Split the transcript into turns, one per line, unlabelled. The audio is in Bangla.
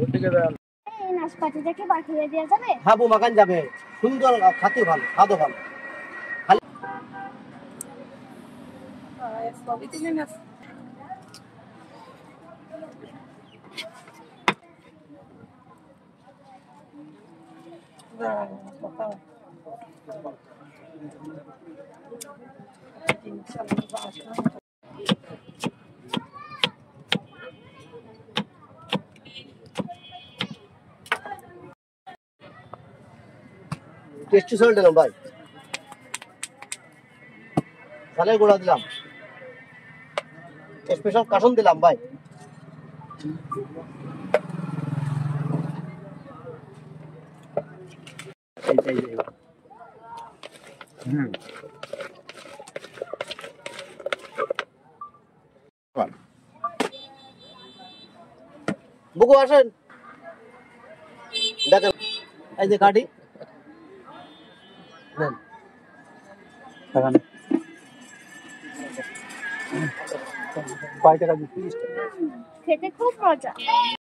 ওদিকে দেন।
এই নাশপাতিটা কি পাঠিয়ে দেওয়া যাবে?
হ্যাঁ বৌমা কান যাবে, সুন্দর খাতে ভালো, খাদো ভালো।
সবই তুলে না।
টেস্টি সল্ট দিলাম ভাই, চালের গুঁড়া দিলাম, স্পেশাল কাসন দিলাম ভাই। বুকু আসেন, দেখেন এই যে কাঠি নেন।
কয় টাকা দিচ্ছি?
খেতে খুব মজা।